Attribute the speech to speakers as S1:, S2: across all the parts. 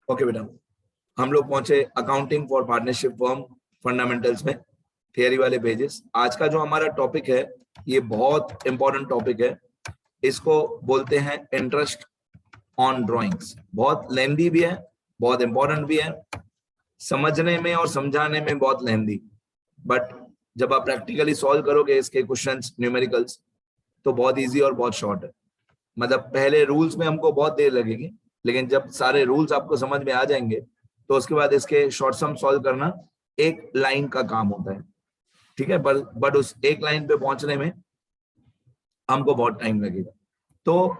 S1: Okay बेटा, हम लोग पहुंचे accounting for partnership firm fundamentals में, थियरी वाले पेजेस। आज का जो हमारा टॉपिक है ये बहुत इंपॉर्टेंट टॉपिक है। इसको बोलते हैं इंटरेस्ट ऑन ड्राइंग्स। बहुत लेंदी भी है, बहुत इंपॉर्टेंट भी है, समझने में और समझाने में बहुत लेंदी, बट जब आप प्रैक्टिकली सॉल्व करोगे इसके क्वेश्चंस न्यूमेरिकल्स तो बहुत इजी और बहुत शॉर्ट है। मतलब पहले रूल्स में हमको बहुत देर लगेगी, लेकिन जब सारे रूल्स आपको समझ में आ जाएंगे तो उसके बाद इसके शॉर्ट सम सॉल्व करना एक लाइन का काम होता है, ठीक है। बट उस एक लाइन पे पहुंचने में हमको बहुत टाइम लगेगा। तो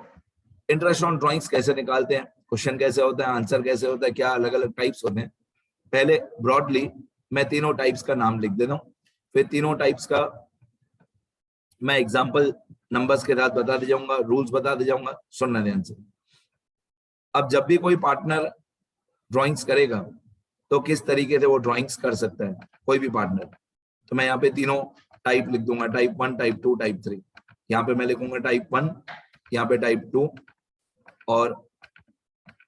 S1: इंटरेस्ट ऑन ड्राइंग्स कैसे निकालते हैं, क्वेश्चन कैसे होता है, आंसर कैसे होता है, क्या अलग अलग टाइप्स होते हैं। पहले ब्रॉडली मैं तीनों टाइप्स का नाम लिख देता हूँ, फिर तीनों टाइप्स का मैं एग्जांपल नंबर्स के साथ बता दे जाऊंगा, रूल्स बता दे जाऊंगा, सुनना ध्यान से। अब जब भी कोई पार्टनर ड्राइंग्स करेगा तो किस तरीके से वो ड्राइंग्स कर सकता है कोई भी पार्टनर, तो मैं यहाँ पे तीनों टाइप लिख दूंगा, टाइप 1, टाइप 2, टाइप 3। यहाँ पे मैं लिखूंगा टाइप 1, यहाँ पे टाइप 2 और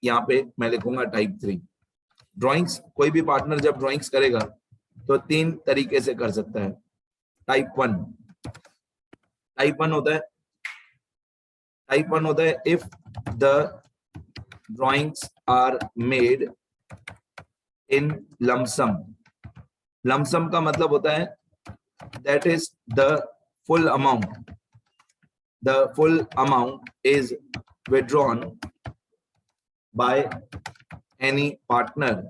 S1: यहाँ पे मैं लिखूंगा टाइप 3। ड्राइंग्स कोई भी पार्टनर जब ड्राइंग्स करेगा तो तीन तरीके से कर सकता है। टाइप 1 होता है if the drawings are made in lump sum. Lump sum का मतलब होता है that is the full amount is withdrawn by any partner.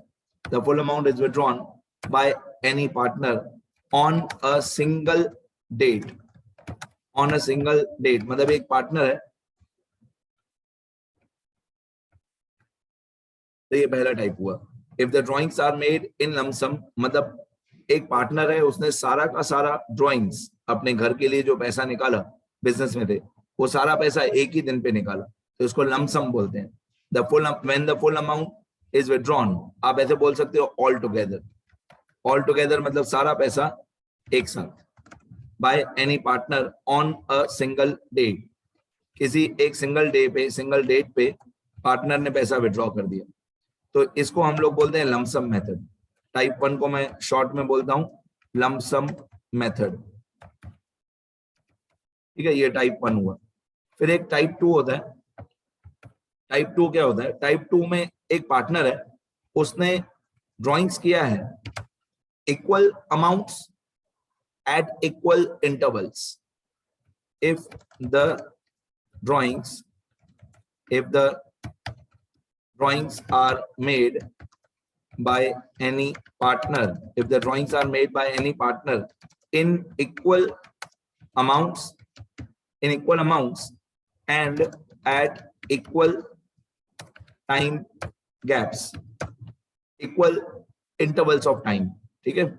S1: The full amount is withdrawn by any partner on a single date. On a single date मतलब एक partner है, तो ये पहला टाइप हुआ। If the drawings are made in lump sum मतलब एक partner है, उसने सारा का सारा ड्राइंग्स अपने घर के लिए जो पैसा निकाला, बिजनेस में थे, वो सारा पैसा एक ही दिन पे निकाला, तो इसको लमसम बोलते हैं। when the full amount is withdrawn, आप ऐसे बोल सकते हो ऑल टुगेदर मतलब सारा पैसा एक साथ। Bye any partner on a single day, किसी एक सिंगल डेट पे पार्टनर ने पैसा विड्रॉ कर दिया, तो इसको हम लोग बोलते हैं लमसम मेथड। टाइप 1 को मैं शॉर्ट में बोलता हूं लमसम मेथड, ठीक है। ये टाइप 1 हुआ। फिर एक टाइप 2 होता है। टाइप 2 क्या होता है? टाइप 2 में एक पार्टनर है, उसने ड्राइंग्स किया है equal amounts at equal intervals. If the drawings are made by any partner, in equal amounts and at equal time gaps, equal intervals of time, ठीक है,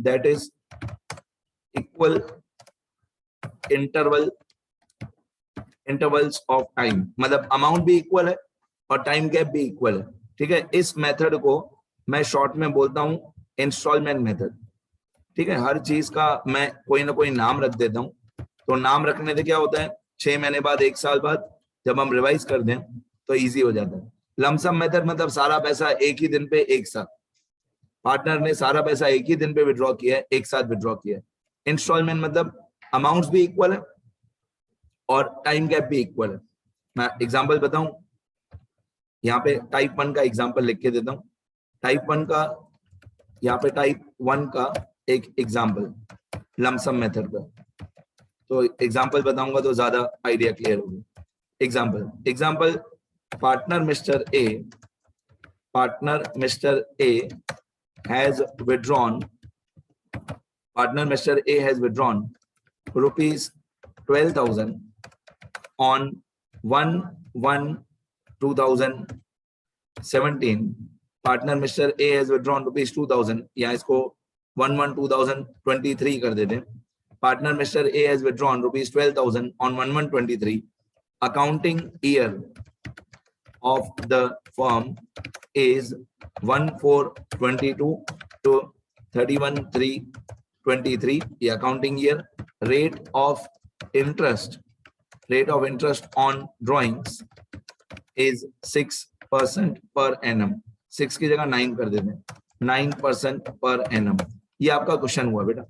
S1: that is equal intervals of time, मतलब amount भी equal है और time gap भी equal है, ठीक है। इस मेथड को मैं शॉर्ट में बोलता हूं इंस्टॉलमेंट मेथड, ठीक है। हर चीज का मैं कोई ना कोई नाम रख देता हूं, तो नाम रखने से क्या होता है, 6 महीने बाद, 1 साल बाद जब हम रिवाइज कर दें तो इजी हो जाता है। लमसम मेथड मतलब सारा पैसा एक ही दिन पे एक साथ, पार्टनर ने सारा पैसा एक ही दिन पे विड्रॉ किया है, एक साथ विड्रॉ किया है। इंस्टॉलमेंट मतलब अमाउंट्स भी इक्वल है और टाइम गैप भी इक्वल है। मैं एग्जांपल बताऊं, यहाँ पे टाइप 1 का एग्जांपल लिख के देता हूं। टाइप 1 का, यहाँ पे टाइप 1 का एक एग्जांपल लमसम मेथड का, तो एग्जांपल बताऊंगा तो ज्यादा आइडिया क्लियर होगी। Example partner mister A has withdrawn rupees 12,000 on 1/1/2017. Partner mister A has withdrawn rupees 2,000, या इसको 1/1/2023 कर देते हैं। Partner mister A has withdrawn rupees 12,000 on 1/1/23. Accounting year of the firm is 1/4/22 to 31/3/23. The accounting year. Rate of interest on drawings is 6 9% per annum, 6 की जगह 9 कर देते हैं, 9% पर एनम। ये आपका क्वेश्चन हुआ बेटा,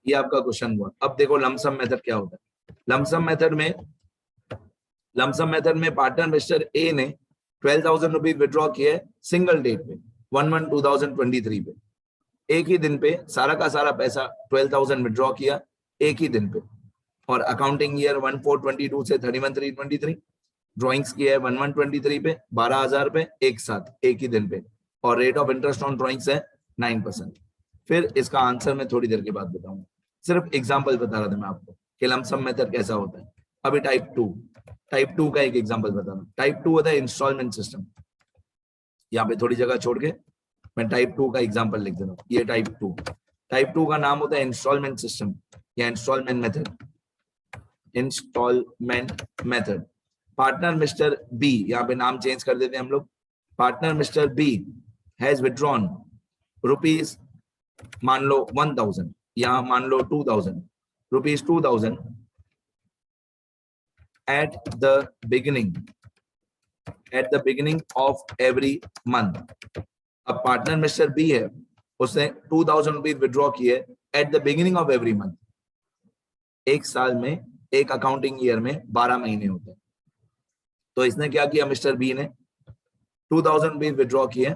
S1: ये आपका क्वेश्चन हुआ। अब देखो लमसम मेथड क्या होता है। लमसम मेथड में पार्टनर मिस्टर ए ने 12,000 रुपीज विड्रॉ किए सिंगल डेट पे 1/1/2023 पे, एक ही दिन पे सारा का सारा पैसा 12,000 विड्रॉ किया एक ही दिन पे, और अकाउंटिंग ईयर 1/4/22 से 31/3/23, ड्रॉइंग्स की है 1/1/23 पे 12,000 पे एक साथ एक ही दिन पे, और rate of interest on drawings है 9%। फिर इसका आंसर मैं थोड़ी देर के बाद बताऊंगा, सिर्फ एग्जांपल बता रहा था मैं आपको कि लमसम मेथड कैसा होता है। अभी टाइप टू का एक एग्जांपल बता रहा हूं। टाइप 2 होता है इंस्टॉलमेंट सिस्टम। यहाँ पे थोड़ी जगह छोड़ के मैं टाइप 2 का एग्जांपल लिख दे रहा हूँ। ये टाइप टू का नाम होता है इंस्टॉलमेंट सिस्टम या instalment method. Partner mister B, यहाँ पे नाम चेंज कर देते हैं हम लोग, partner mister B has withdrawn rupees, मान लो 1,000 या मान लो 2,000 rupees, 2,000 at the beginning of every month। अब पार्टनर मिस्टर बी है, उसने 2,000 रुपीज विड्रॉ किए at the beginning of every month. एक साल में, एक अकाउंटिंग ईयर में 12 महीने होते हैं, तो इसने क्या किया, मिस्टर बी ने 2,000 रुपीज विड्रॉ किए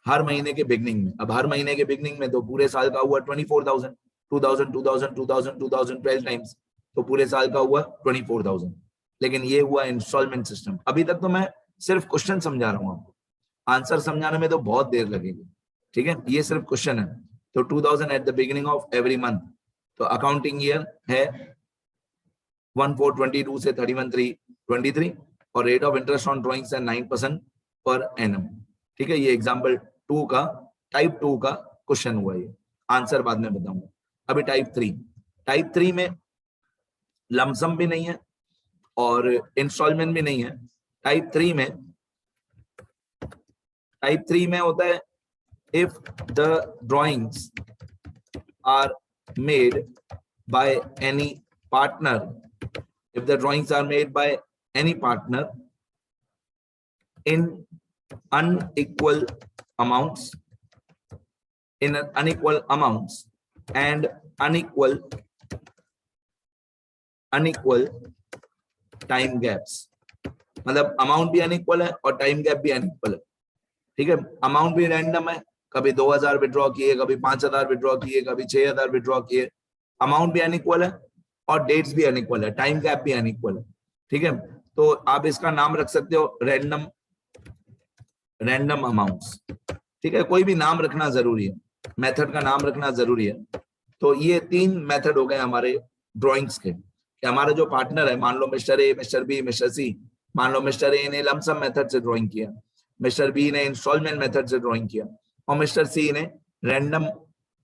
S1: हर महीने के बिगनिंग में। अब हर महीने के बिगनिंग में तो पूरे साल का हुआ 24,000, 2,000 2,000 2,000 2,000 12 टाइम्स, तो पूरे साल का हुआ 24,000। लेकिन ये हुआ इंस्टॉलमेंट सिस्टम। अभी तक तो मैं सिर्फ क्वेश्चन समझा रहा हूँ आपको, आंसर समझाने में तो बहुत देर लगेगी, ठीक है। ये सिर्फ क्वेश्चन है। तो 2,000 eight the beginning of every month, तो अकाउंटिंग ईयर है 1/4/22 से 31/3/23, और rate of interest on drawings है 9% पर एनम, ठीक है। ये एग्जाम्पल टाइप 2 का क्वेश्चन हुआ, ये आंसर बाद में बताऊंगा। अभी टाइप थ्री में लमसम भी नहीं है और इंस्टॉलमेंट भी नहीं है। टाइप थ्री में होता है if the drawings are made by any partner, if the drawings are made by any partner in unequal amounts and unequal time gaps, मतलब अमाउंट भी अनइक्वल है और टाइम गैप भी अनइक्वल है, ठीक है। अमाउंट भी रैंडम है, कभी 2,000 विड्रॉ किए, कभी 5,000 विड्रॉ किए, कभी 6,000 विड्रॉ किए। अमाउंट भी अनइक्वल है और डेट्स भी अनइक्वल है, टाइम गैप भी अनइक्वल है, ठीक है। तो आप इसका नाम रख सकते हो रैंडम अमाउंट्स, ठीक है। कोई भी नाम रखना जरूरी है, मेथड का नाम रखना जरूरी है। तो ये 3 मेथड हो गए हमारे ड्रॉइंग्स के, कि हमारा जो पार्टनर है, मान लो mister A, mister B, mister C, मान लो मिस्टर ए ने लमसम मेथड से ड्राइंग किया, मिस्टर बी ने इंस्टॉलमेंट मेथड से ड्राइंग किया, और मिस्टर सी ने random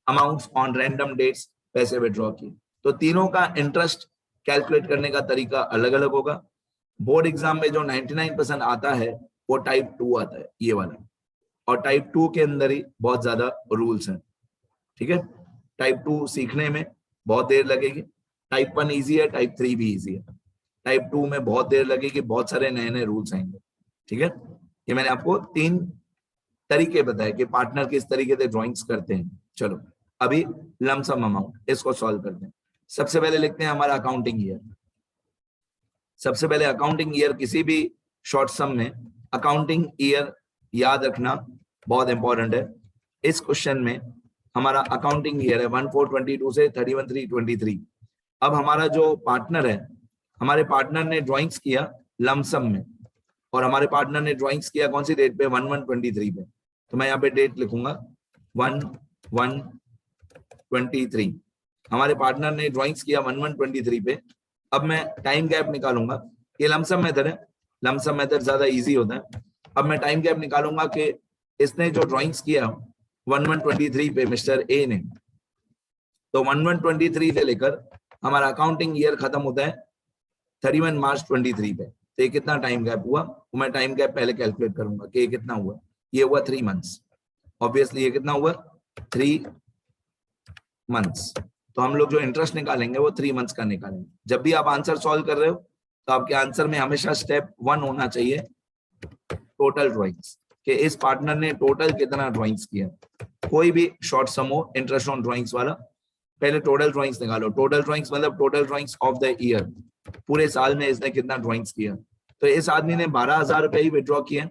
S1: amounts on random dates पैसे विड्रॉ किए। तो तीनों का इंटरेस्ट कैलकुलेट करने का तरीका अलग अलग होगा। बोर्ड एग्जाम में जो 99% आता है वो टाइप 2 आता है, ये वाला, और टाइप 2 के अंदर ही बहुत ज्यादा रूल्स हैं, ठीक है। टाइप 2 सीखने में बहुत देर लगेगी, टाइप 1 इजी है, टाइप 3 भी इजी है, टाइप 2 में बहुत देर लगेगी, बहुत सारे नए नए रूल्स आएंगे, ठीक है। ये मैंने आपको 3 तरीके बताए कि पार्टनर किस तरीके से ड्राइंग्स करते हैं। चलो अभी लमसम अमाउंट, इसको सॉल्व करते हैं। सबसे पहले लिखते हैं हमारा अकाउंटिंग ईयर। सबसे पहले अकाउंटिंग ईयर, किसी भी शॉर्ट सम में अकाउंटिंग ईयर याद रखना बहुत इंपॉर्टेंट है। इस क्वेश्चन में हमारा अकाउंटिंग ईयर है 1/4/22 से 31/3/23। अब हमारा जो पार्टनर है, हमारे पार्टनर ने ड्राइंग्स किया लमसम में, और हमारे पार्टनर ने ड्राइंग्स किया कौन सी डेट पे, 1/1/23 पे। तो मैं यहाँ पे डेट लिखूंगा 1/1/23। हमारे पार्टनर ने ड्राइंग्स किया 1/1/23 पे। अब मैं टाइम गैप निकालूंगा, ये लमसम मेथड है, लमसम मेथड ज्यादा इजी होता है। अब मैं टाइम गैप निकालूंगा कि इसने जो ड्राइंग्स किया 1/1/23 पे मिस्टर ए ने, तो 1/1/23 से लेकर हमारा अकाउंटिंग ईयर खत्म होता है 31 मार्च 23 पे। तो ये कितना टाइम गैप हुआ, तो मैं टाइम गैप पहले कैलकुलेट करूंगा कि ये कितना हुआ। ये हुआ 3 मंथ्स, ऑब्वियसली ये कितना हुआ 3 मंथ्स। तो हम लोग जो इंटरेस्ट निकालेंगे वो 3 मंथ्स का निकालेंगे। जब भी आप आंसर सॉल्व कर रहे हो तो आपके आंसर में हमेशा स्टेप 1 होना चाहिए, टोटल ड्राइंग्स कि इस पार्टनर ने टोटल कितना ड्राइंग्स किया। कोई भी शॉर्ट सम हो इंटरेस्ट ऑन ड्राइंग्स वाला, पहले टोटल ड्राइंग्स निकालो। टोटल ड्राइंग्स मतलब total drawings of the year, पूरे साल में इसने कितना ड्राइंग्स किया। तो इस आदमी ने 12,000 रुपए ही विड्रॉ किए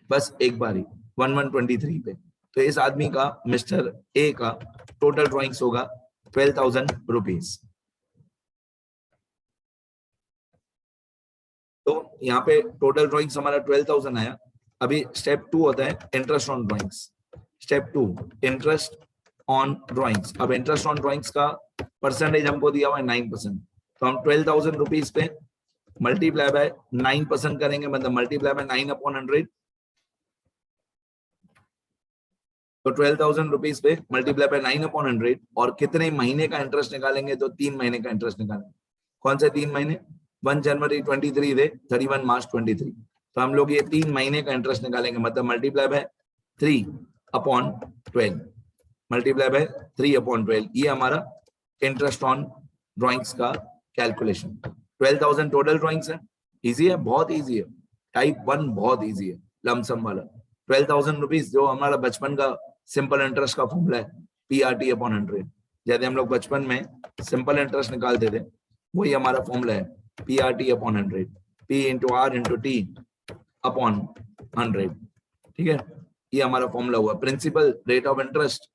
S1: बस एक बार ही 1123 पे। तो इस आदमी का, मिस्टर ए का टोटल ड्राइंग्स होगा 12,000 रुपीज। तो यहाँ पे टोटल ड्राइंग्स हमारा 12,000 आया। अभी स्टेप 2 होता है interest on drawings. Step 2 interest on drawings. अब इंटरेस्ट ऑन ड्राइंग्स का परसेंटेज हमको दिया हुआ है 9%। तो हम 12,000 रुपीज पे मल्टीप्लाई बाय 9% करेंगे, मतलब मल्टीप्लाई बाय 9/100। तो 12,000 रुपीज पे मल्टीप्लाई बाय 9/100 और कितने महीने का इंटरेस्ट निकालेंगे, तो 3 महीने का इंटरेस्ट निकालेंगे। कौन से 3 महीने? 1 जनवरी 23 से 31 मार्च 23। तो हम लोग ये 3 महीने का इंटरेस्ट निकालेंगे, मतलब मल्टीप्लाई बाय 3/12, मल्टीप्लाई बाय 3/12। ये हमारा इंटरेस्ट ऑन ड्राइंग्स का कैलकुलेशन। 12,000 टोटल ड्राइंग्स है। इजी है, बहुत इजी है। टाइप 1 बहुत इजी है, लमसम वाला। 12,000 रुपीज जो हमारा बचपन का सिंपल इंटरेस्ट का फॉर्मूला है, PRT/100। जैसे हम लोग बचपन में सिंपल इंटरेस्ट निकालते थे, वही हमारा फॉर्मूला है PRT/100, P into R into T/100। ठीक है, ये हमारा फॉर्मूला हुआ। प्रिंसिपल रेट ऑफ इंटरेस्ट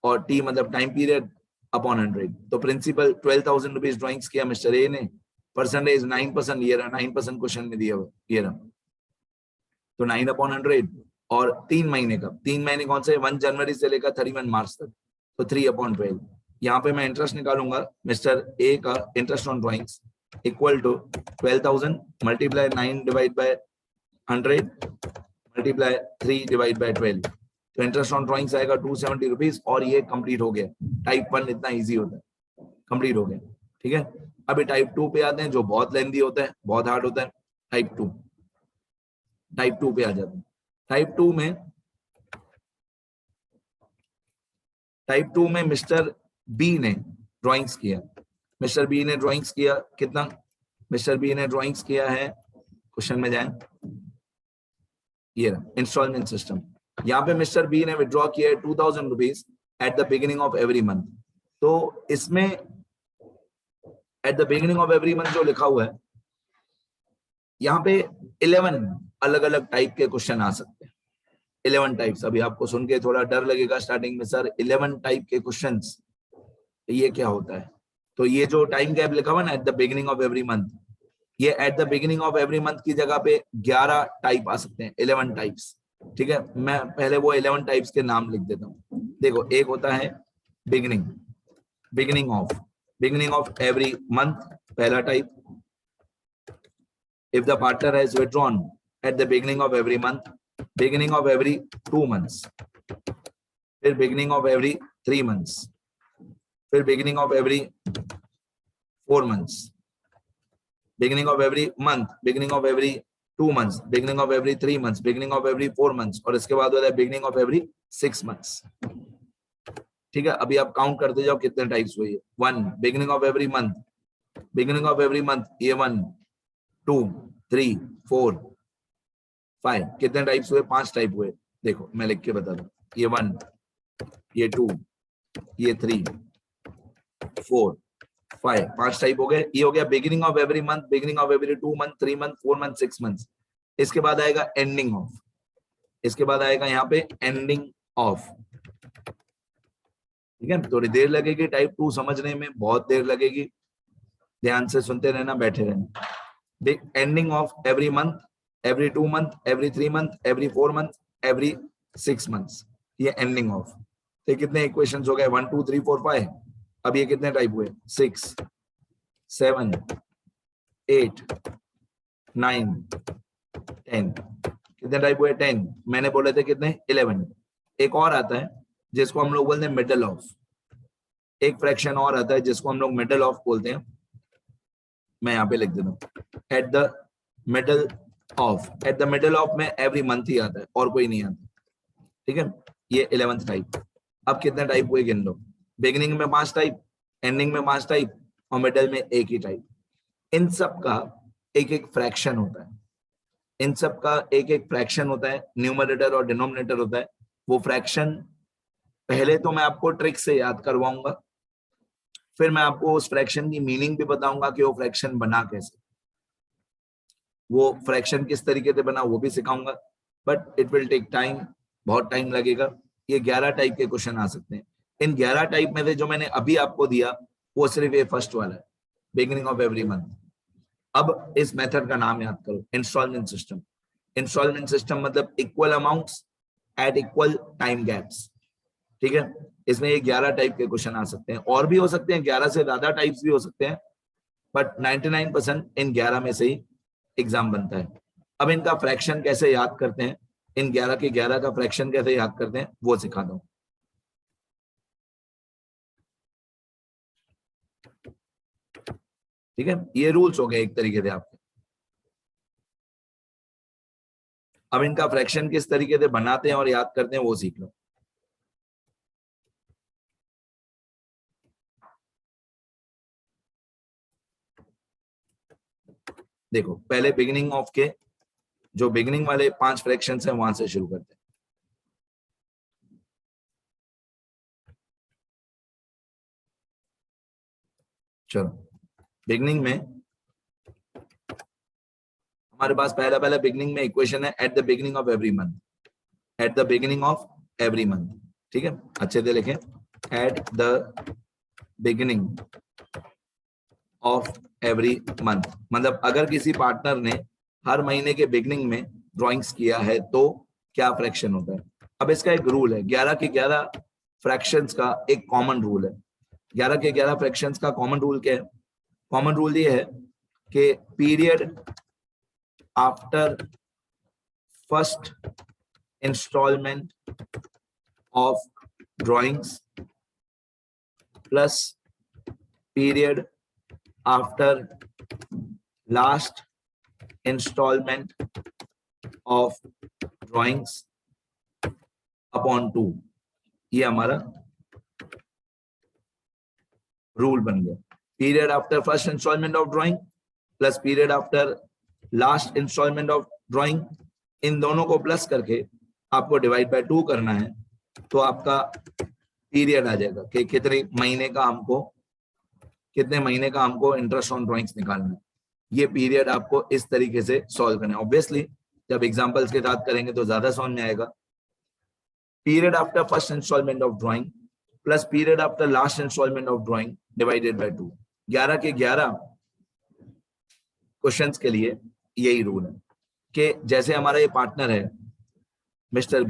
S1: और T मतलब टाइम पीरियड अपॉन 100। तो प्रिंसिपल 12,000 रुपीज ड्राइंग्स किया मिस्टर ए ने, परसेंटेज 9%, ये रहा 9% क्वेश्चन में दिया हुआ, ये रहा। तो 9/100 और 3 महीने का, 3 महीने कौन से? 1 जनवरी से लेकर 31 मार्च तक, तो 3/12। यहाँ पे मैं इंटरेस्ट निकालूंगा मिस्टर ए का interest on drawings equal to 12,000 multiply 9 divide by 100 multiply 3 divide by 12। तो इंटरेस्ट ऑन ड्राइंग्स आएगा 270 रुपीज और ये कंप्लीट हो गया। टाइप 1 इतना इजी होता है, कंप्लीट हो गया। ठीक है, अभी टाइप 2 पे आते हैं जो बहुत लेंदी होता है, बहुत हार्ड होता है। टाइप 2 पे आ जाते हैं। टाइप 2 में मिस्टर बी ने ड्राइंग्स किया। मिस्टर बी ने ड्राइंग्स किया कितना? मिस्टर बी ने ड्राइंग्स किया है, क्वेश्चन में जाएं, ये रहा इंस्टॉलमेंट सिस्टम। यहाँ पे मिस्टर बी ने विड्रॉ किया है 2,000 rupees at the beginning of every month. तो इसमें eight the beginning of every month जो लिखा हुआ है, यहाँ पे 11 अलग अलग टाइप के क्वेश्चन आ सकते हैं। 11 टाइप्स। अभी आपको सुन के थोड़ा डर लगेगा स्टार्टिंग में, सर 11 टाइप के क्वेश्चंस, ये क्या होता है? तो ये जो टाइम गैप लिखा हुआ ना, at the beginning of every month, ये at the beginning of every month की जगह पे 11 टाइप आ सकते हैं, 11 टाइप्स। ठीक है, मैं पहले वो 11 टाइप्स के नाम लिख देता हूँ। देखो, एक होता है बिगिनिंग ऑफ एवरी मंथ, पहला type. If the partner has withdrawn eight the beginning of every month, beginning of every 2 months, फिर बिगिनिंग ऑफ एवरी 3 मंथ्स, फिर beginning of every 4 months, beginning of every month, beginning of every 2 months, beginning of every 3 months, beginning of every 4 months, और इसके बाद होता है beginning of every 6 months. ठीक है, अभी आप काउंट करते जाओ कितने टाइप्स हुए। 1 बिगिनिंग ऑफ एवरी मंथ, ये 1 2 3 4 5, कितने टाइप्स हुए? 5 टाइप हुए। देखो मैं लिख के बता दूं, ये 1, ये 2, ये 3 4 5, 5 टाइप हो गए। ये हो गया beginning of every month, beginning of every 2 month, 3 month, 4 month, 6 month. इसके बाद आएगा एंडिंग ऑफ, इसके बाद आएगा यहाँ पे एंडिंग ऑफ। ठीक है, थोड़ी देर लगेगी टाइप 2 समझने में, बहुत देर लगेगी, ध्यान से सुनते रहना, बैठे रहना। Ending of every month, every 2 month, every 3 month, every 4 month, every 6 months, ये एंडिंग ऑफ। तो कितने इक्वेशंस हो गए? 1 2 3 4 5। अब ये कितने टाइप हुए? 6 7 8 9 10, कितने टाइप हुए? 10। मैंने बोले थे कितने? 11। एक और आता है जिसको हम लोग बोलते हैं मिडल ऑफ, एक फ्रैक्शन और आता है जिसको हम लोग मिडल ऑफ बोलते हैं। मैं यहाँ पे लिख देता हूँ, at the middle of. At the middle of में एवरी मंथ ही आता है और कोई नहीं आता। ठीक है, ये 11th टाइप। अब कितने टाइप हुए गिन लो। बिगिनिंग में 5 टाइप, एंडिंग में 5 टाइप और मिडल में एक ही टाइप। इन सब का एक एक फ्रैक्शन होता है, इन सब का एक एक फ्रैक्शन होता है, न्यूमरेटर और डिनोमिनेटर होता है। वो फ्रैक्शन पहले तो मैं आपको ट्रिक से याद करवाऊंगा, फिर मैं आपको उस फ्रैक्शन की मीनिंग भी बताऊंगा कि वो फ्रैक्शन बना कैसे, वो फ्रैक्शन किस तरीके से बना वो भी सिखाऊंगा, but it will take time, बहुत टाइम लगेगा। ये 11 टाइप के क्वेश्चन आ सकते हैं। इन 11 टाइप में से जो मैंने अभी आपको दिया वो सिर्फ ये फर्स्ट वाला है, बिगिनिंग ऑफ एवरी मंथ। अब इस मेथड का नाम याद करो, इंस्टॉलमेंट सिस्टम। इंस्टॉलमेंट सिस्टम मतलब equal amounts at equal time gaps, ठीक है। इसमें ये 11 टाइप के क्वेश्चन आ सकते हैं, और भी हो सकते हैं, 11 से ज्यादा टाइप्स भी हो सकते हैं, बट 99% इन 11 में से ही एग्जाम बनता है। अब इनका फ्रैक्शन कैसे याद करते हैं, इन 11 के 11 का फ्रैक्शन कैसे याद करते हैं वो सिखाता हूं। ठीक है, ये रूल्स हो गए एक तरीके से आपके। अब इनका फ्रैक्शन किस तरीके से बनाते हैं और याद करते हैं वो सीख लो। देखो, पहले बिगिनिंग ऑफ के जो बिगिनिंग वाले 5 फ्रैक्शंस हैं वहां से शुरू करते हैं। चलो, बिगिनिंग में हमारे पास पहला बिगिनिंग में इक्वेशन है at the beginning of every month, eight the beginning of every month. ठीक है, अच्छे से लिखें, eight the beginning of every month. मतलब अगर किसी पार्टनर ने हर महीने के बिगिनिंग में ड्राइंग्स किया है तो क्या फ्रैक्शन होता है। अब इसका एक रूल है, 11 के 11 फ्रैक्शंस का एक कॉमन रूल है। 11 के 11 फ्रैक्शंस का कॉमन रूल क्या है? कॉमन रूल ये है कि period after first instalment of drawings plus period after last instalment of drawings upon 2, ये हमारा रूल बन गया। Period after first instalment of drawing plus period after last instalment of drawing, इन दोनों को प्लस करके आपको डिवाइड बाय 2 करना है, तो आपका पीरियड आ जाएगा कि कितने महीने का हमको इंटरेस्ट ऑन ड्राइंग्स निकालना है। ये पीरियड आपको इस तरीके से सॉल्व करना है। ऑब्वियसली जब एग्जांपल्स के साथ करेंगे तो ज्यादा समझ में आएगा। Period after first instalment of drawing plus period after last instalment of drawing divided by 2। 11 के 11 क्वेश्चंस के लिए यही रूल है कि जैसे हमारा ये पार्टनर है मिस्टर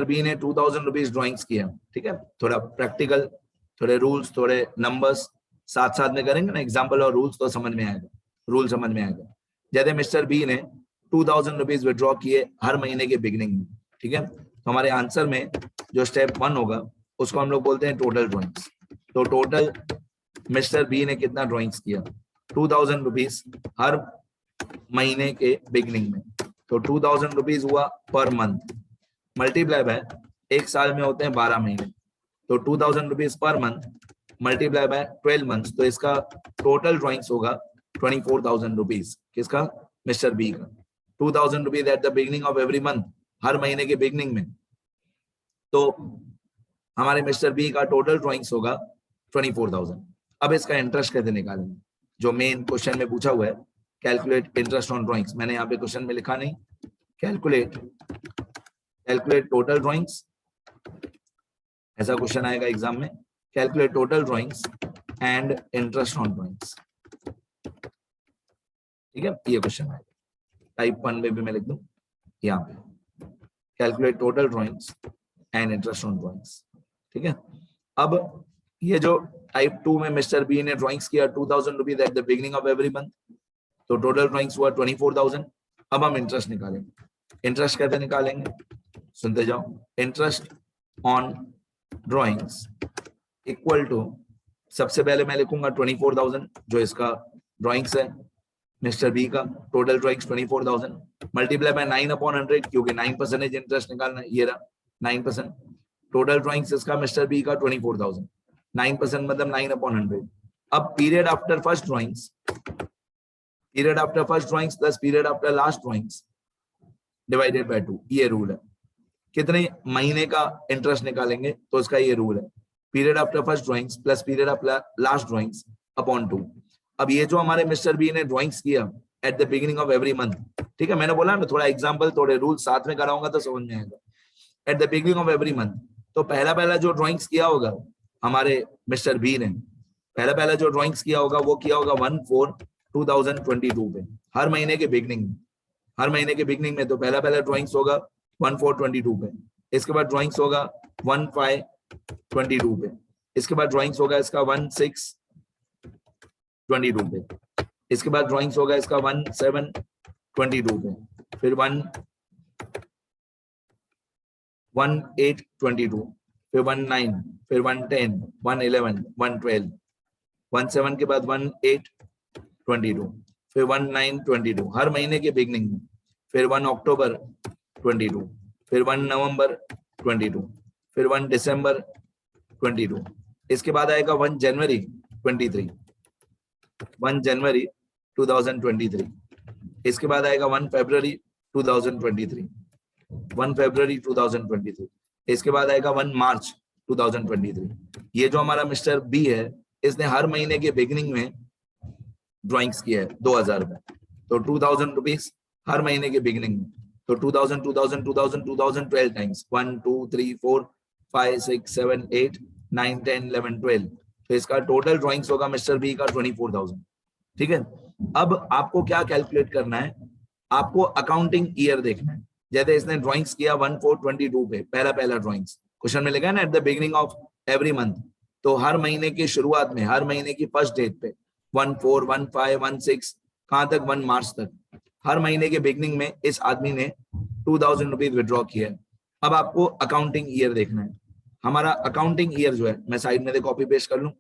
S1: बी ने 2000 रुपीज ड्राइंग्स किया। ठीक है, थोड़ा प्रैक्टिकल, थोड़े रूल्स, थोड़े नंबर्स साथ साथ में करेंगे ना, एग्जाम्पल और रूल्स, तो समझ में आएगा, रूल समझ में आएगा। जैसे मिस्टर बी ने 2000 रुपीज विड्रॉ किए हर महीने के बिगिनिंग में। ठीक है, तो हमारे आंसर में जो स्टेप 1 होगा उसको हम लोग बोलते हैं टोटल ड्राइंग्स। तो टोटल मिस्टर बी ने कितना ड्राइंग्स किया, 2000 रुपीज हर महीने के बिगिनिंग में। तो 2000 रुपीज हुआ पर मंथ, मल्टीप्लाई बाय, एक साल में होते हैं 12 महीने, तो 2000 rupees per month multiply by 12 months, तो इसका टोटल ड्राइंग्स होगा 24,000 रुपीज। किसका? मिस्टर बी का। 2000 rupees at the beginning of every month, हर महीने के बिगिनिंग में, तो हमारे मिस्टर बी का टोटल ड्राइंग्स होगा 24,000। अब इसका इंटरेस्ट कैसे निकालेंगे, जो मेन क्वेश्चन में पूछा हुआ है, कैलकुलेट इंटरेस्ट ऑन ड्राइंग्स। मैंने यहाँ पे क्वेश्चन में लिखा नहीं, कैलकुलेट टोटल ड्राइंग्स, ऐसा क्वेश्चन आएगा एग्जाम में, calculate total drawings and interest on drawings. ठीक है, ये क्वेश्चन आएगा, टाइप 1 में भी मैं लिख दूं यहाँ पे, calculate total drawings and interest on drawings. ठीक है, अब ये जो टाइप 2 में मिस्टर बी ने ड्राइंग्स किया 2000 rupees at the beginning of every month, तो टोटल ड्राइंग्स हुआ 24,000। अब हम इंटरेस्ट निकालेंगे। इंटरेस्ट कैसे निकालेंगे, सुनते जाओ। Interest on drawings equal to, सबसे पहले मैं लिखूंगा 24,000 जो इसका ड्राइंग्स है मिस्टर बी का, टोटल ड्राइंग्स 24,000 मल्टीप्लाई बाय 9/100, क्योंकि 9% इंटरेस्ट निकालना है, ये रहा 9%। टोटल ड्राइंग्स इसका मिस्टर बी का 24,000, 9% मतलब 9/100। अब period after first drawings period after first drawings plus period after last drawings divided by 2, ये रूल है। कितने महीने का इंटरेस्ट निकालेंगे तो इसका ये रूल है, period after first drawings plus period after last drawings upon 2। अब ये जो हमारे मिस्टर बी ने ड्राइंग्स किया eight the beginning of every month, ठीक है, मैंने बोला ना थोड़ा एग्जांपल थोड़े रूल साथ में कराऊंगा तो समझ में आएगा। Eight the beginning of every month, तो पहला जो ड्राइंग्स किया होगा हमारे मिस्टर बी ने, पहला जो ड्राइंग्स किया होगा वो किया होगा 1/4/2022 पे, हर महीने के बिगिनिंग में, हर महीने के बिगिनिंग में। तो पहला ड्राइंग्स होगा 1/4/22 पे, इसके बाद ड्राइंग्स होगा 1/5/22 पे, इसके बाद ड्राइंग्स होगा इसका 1/6/22 पे, इसके बाद ड्राइंग्स होगा इसका 1/7/22 पे, फिर 1/8/22, फिर 1/9, फिर 1/10, 1/11, 1/12, 1/7 के बाद 1/8/22, फिर 1/9/22 हर महीने के बिगनिंग में, फिर 1 अक्टूबर 22, फिर 1 नवंबर 22, फिर 1 दिसंबर 22, इसके बाद आएगा 1 जनवरी 23, 1 जनवरी 2023, इसके बाद आएगा 1 फरवरी 2023, 1 फरवरी 2023, इसके बाद आएगा 1 मार्च 2023। ये जो हमारा मिस्टर बी है इसने हर महीने के बिगिनिंग में ड्राइंग्स किया है 2000 में, तो 2000 रुपीज हर महीने के बिगिनिंग में, तो 2000 2000 2000 2012 टाइम्स 1 2 3 4 5 6 7 8 9 10 11 12, तो इसका टोटल ड्राइंग्स होगा मिस्टर बी का 24,000। ठीक है, अब आपको क्या कैलकुलेट करना है, आपको अकाउंटिंग ईयर देखना है। जैसे इसने ड्राइंग्स किया 1/4/22 पे, पहला ड्राइंग्स क्वेश्चन में लिखा है ना at the beginning of every month, तो हर महीने की शुरुआत में, हर महीने की फर्स्ट डेट पे 1/4 1/5 1/6 कहां तक 1 मार्च तक, हर महीने के बिगिनिंग में इस आदमी ने 2000 रुपीज विड्रॉ किया है। अब आपको अकाउंटिंग ईयर देखना है। हमारा अकाउंटिंग ईयर जो है, मैं साइड में कॉपी पेस्ट कर लूं,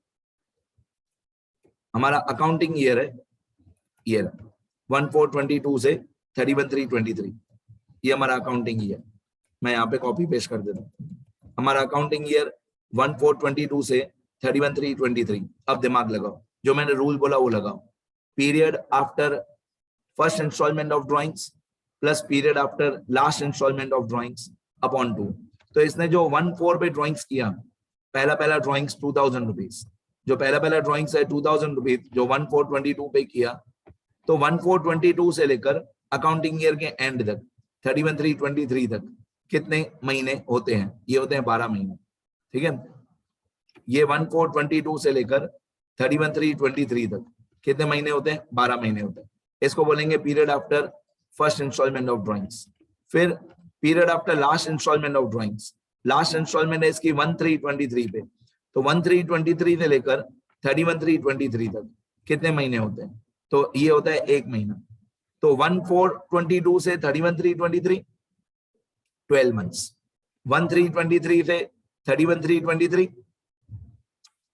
S1: हमारा अकाउंटिंग ईयर है ईयर 1/4/22 से 31/3/23, ये हमारा अकाउंटिंग ईयर, मैं यहाँ पे कॉपी पेस्ट कर देता हूँ। हमारा अकाउंटिंग ईयर 1/4/22 से 31/3/23। अब दिमाग लगाओ, जो मैंने रूल बोला वो लगाओ, period after first instalment of drawings plus period after last instalment of drawings upon 2। तो इसने जो 1/4 पे ड्राइंग्स किया, पहला ड्राइंग्स 2000 रुपीज, जो पहला ड्राइंग्स है 2000 रुपीज जो 1/4/22 पे किया, तो 1/4/22 से लेकर अकाउंटिंग ईयर के एंड तक 31/3/23 तक कितने महीने होते हैं, ये होते हैं 12 महीने। ठीक है, ये 1/4/22 से लेकर 31/3/23 तक कितने महीने होते हैं, 12 महीने होते हैं। इसको बोलेंगे period after first instalment of drawings. फिर period after last instalment of drawings, last instalment है इसकी 1/3/23 पे, तो 1/3/23 से लेकर 31/3/23 तक कितने महीने होते हैं, तो ये होता है 1 महीना। तो 1/4/22 से 31/3/23 12 मंथ्स, 1/3/23 से 31/3/23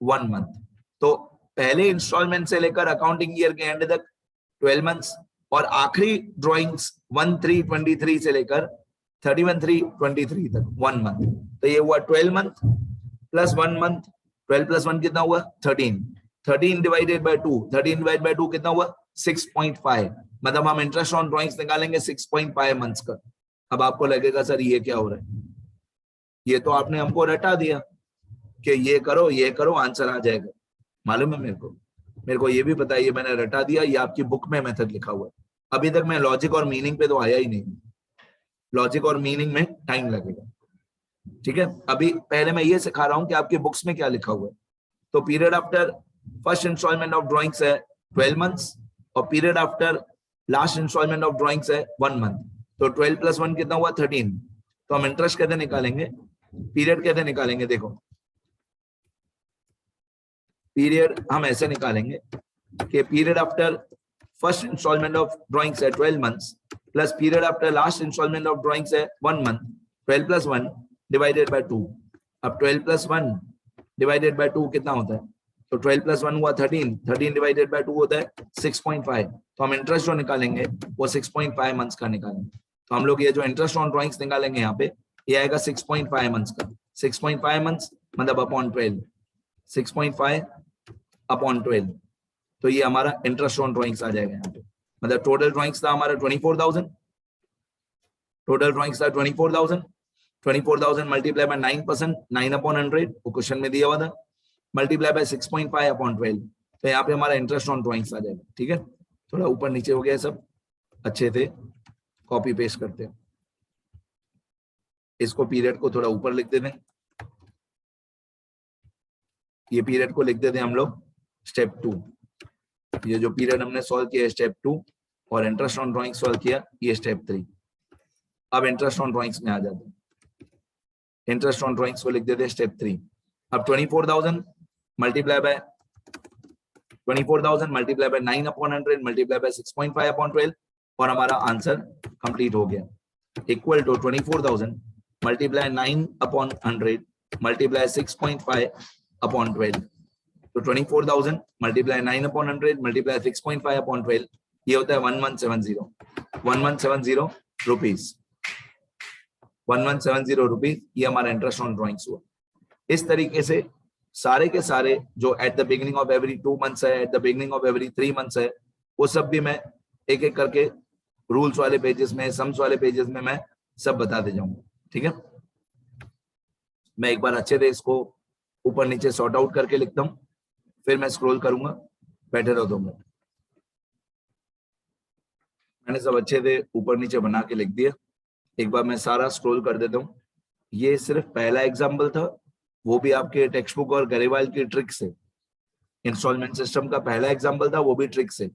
S1: 1 मंथ। तो पहले इंस्टॉलमेंट से लेकर अकाउंटिंग ईयर के एंड तक 12 मंथ्स, और आखिरी ड्राइंग्स 1/3/23 से लेकर 31/3/23 तक 1 मंथ। तो ये हुआ 12 मंथ प्लस 1 मंथ, 12 प्लस 1 कितना हुआ 13, 13 डिवाइडेड बाय 2, 13 डिवाइड बाय 2 कितना हुआ 6.5, मतलब हम इंटरेस्ट ऑन ड्राइंग्स निकालेंगे 6.5 मंथ्स का। अब आपको लगेगा सर ये क्या हो रहा है, ये तो आपने हमको रटा दिया कि ये करो आंसर आ जाएगा। मालूम है मेरे को ये भी पता है ये मैंने रटा दिया, ये आपकी बुक में मेथड लिखा हुआ है। अभी तक मैं लॉजिक और मीनिंग पे तो आया ही नहीं, लॉजिक और मीनिंग में टाइम लगेगा। ठीक है, अभी पहले मैं ये सिखा रहा हूं कि आपके बुक्स में क्या लिखा हुआ है। तो period after first instalment of drawings है 12 मंथ्स, और period after last instalment of drawings है 1 मंथ। तो 12 प्लस 1 कितना हुआ 13। तो हम इंटरेस्ट कैसे निकालेंगे, पीरियड कैसे निकालेंगे, देखो पीरियड हम ऐसे निकालेंगे कि period after first instalment of drawings है 12 months plus period after last instalment of drawings है 1 मंथ, 12 प्लस 1 डिवाइडेड बाय 2। अब 12 प्लस 1 डिवाइडेड बाय 2 कितना होता है, तो 12 प्लस 1 हुआ 13, 13 डिवाइडेड बाय 2 होता है 6.5। तो हम इंटरेस्ट जो निकालेंगे वो 6.5 मंथ्स का निकालेंगे। तो हम लोग ये जो इंटरेस्ट ऑन ड्राइंग्स निकालेंगे यहाँ पे, ये आएगा 6.5 मंथ्स का, 6.5 मंथ्स मतलब अपॉन 12, 6.5 अपॉन 12, तो ये हमारा इंटरेस्ट ऑन ड्राइंग्स आ जाएगा यहाँ पे। मतलब टोटल ड्राइंग्स था हमारा 24,000, टोटल ड्राइंग्स था 24,000, 24,000 मल्टीप्लाई बाय 9%, 9/100 वो क्वेश्चन में दिया हुआ था, मल्टीप्लाई बाय 6.5/12, तो यहाँ पे हमारा इंटरेस्ट ऑन ड्राइंग्स आ जाएगा। ठीक है, थोड़ा ऊपर नीचे हो गया सब, अच्छे थे, कॉपी पेस्ट करते हैं, इसको पीरियड को थोड़ा ऊपर लिख देते हैं, ये पीरियड को लिख देते हैं हम लोग स्टेप 2, ये जो पीरियड हमने सॉल्व किया स्टेप 2 और इंटरेस्ट ऑन ड्राइंग सॉल्व किया ये स्टेप 3। अब इंटरेस्ट ऑन ड्राइंग्स में आ जाते हैं, इंटरेस्ट ऑन ड्राइंग्स को लिख देते हैं स्टेप 3। अब 24,000 मल्टीप्लाई बाय 9/100 मल्टीप्लाई बाय 6.5/12 और हमारा आंसर कंप्लीट हो गया, इक्वल टू 24,000 मल्टीप्लाई 9/100 मल्टीप्लाई 6.5/12, तो 24,000 मल्टीप्लाई 9/100 मल्टीप्लाई 6.5/12 ये होता है 1170 रुपीज, 1170 रुपीज, ये हमारा इंटरेस्ट ऑन ड्राइंग्स हुआ। इस तरीके से सारे के सारे जो at the beginning of every 2 months है, at the beginning of every 3 months है, वो सब भी मैं एक एक करके रूल्स वाले पेजेस में, सम्स वाले पेजेस में मैं सब बताते जाऊंगा। ठीक है, मैं एक बार अच्छे से इसको ऊपर नीचे सॉर्ट आउट करके लिखता हूँ, फिर मैं स्क्रॉल करूंगा, बैठे रहो 2 मिनट। मैंने सब अच्छे से ऊपर नीचे बना के लिख दिया, एक बार मैं सारा स्क्रॉल कर देता हूँ। ये सिर्फ पहला एग्जाम्पल था, वो भी आपके टेक्स्ट बुक और गरेवाल की ट्रिक से, इंस्टॉलमेंट सिस्टम का पहला एग्जाम्पल था, वो भी ट्रिक से।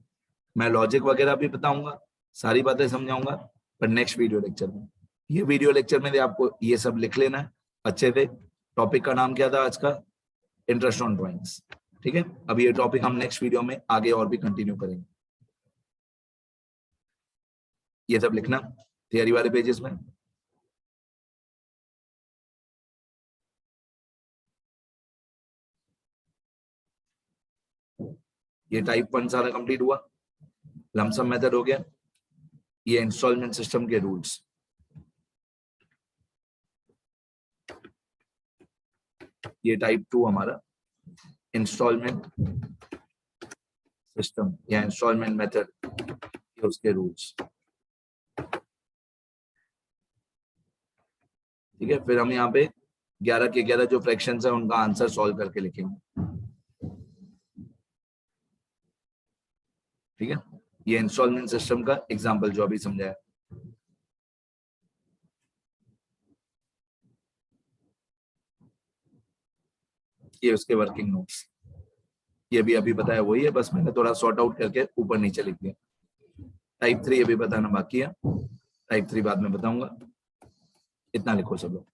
S1: मैं लॉजिक वगैरह भी बताऊंगा, सारी बातें समझाऊंगा, पर नेक्स्ट वीडियो लेक्चर में। ये वीडियो लेक्चर में आपको ये सब लिख लेना है अच्छे से। टॉपिक का नाम क्या था आज का? Interest on drawings. ठीक है, अब ये टॉपिक हम नेक्स्ट वीडियो में आगे और भी कंटिन्यू करेंगे। ये सब लिखना थियरी वाले पेजेस में। ये टाइप 1 सारा कंप्लीट हुआ, लमसम मेथड हो गया, ये इंस्टॉलमेंट सिस्टम के रूल्स। ये टाइप 2 हमारा इंस्टॉलमेंट सिस्टम या इंस्टॉलमेंट मेथड, ये उसके रूल्स। ठीक है, फिर हम यहाँ पे 11 के 11 जो फ्रैक्शंस है उनका आंसर सॉल्व करके लिखेंगे। ठीक है, ये इंस्टॉलमेंट सिस्टम का एग्जांपल जो अभी समझाया। ये उसके वर्किंग नोट्स, ये भी अभी बताया वही है, बस मैंने थोड़ा सॉर्ट आउट करके ऊपर नीचे लिख दिया। टाइप 3 अभी बताना बाकी है, टाइप 3 बाद में बताऊंगा। इतना लिखो सब लोग,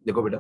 S1: देखो बेटा।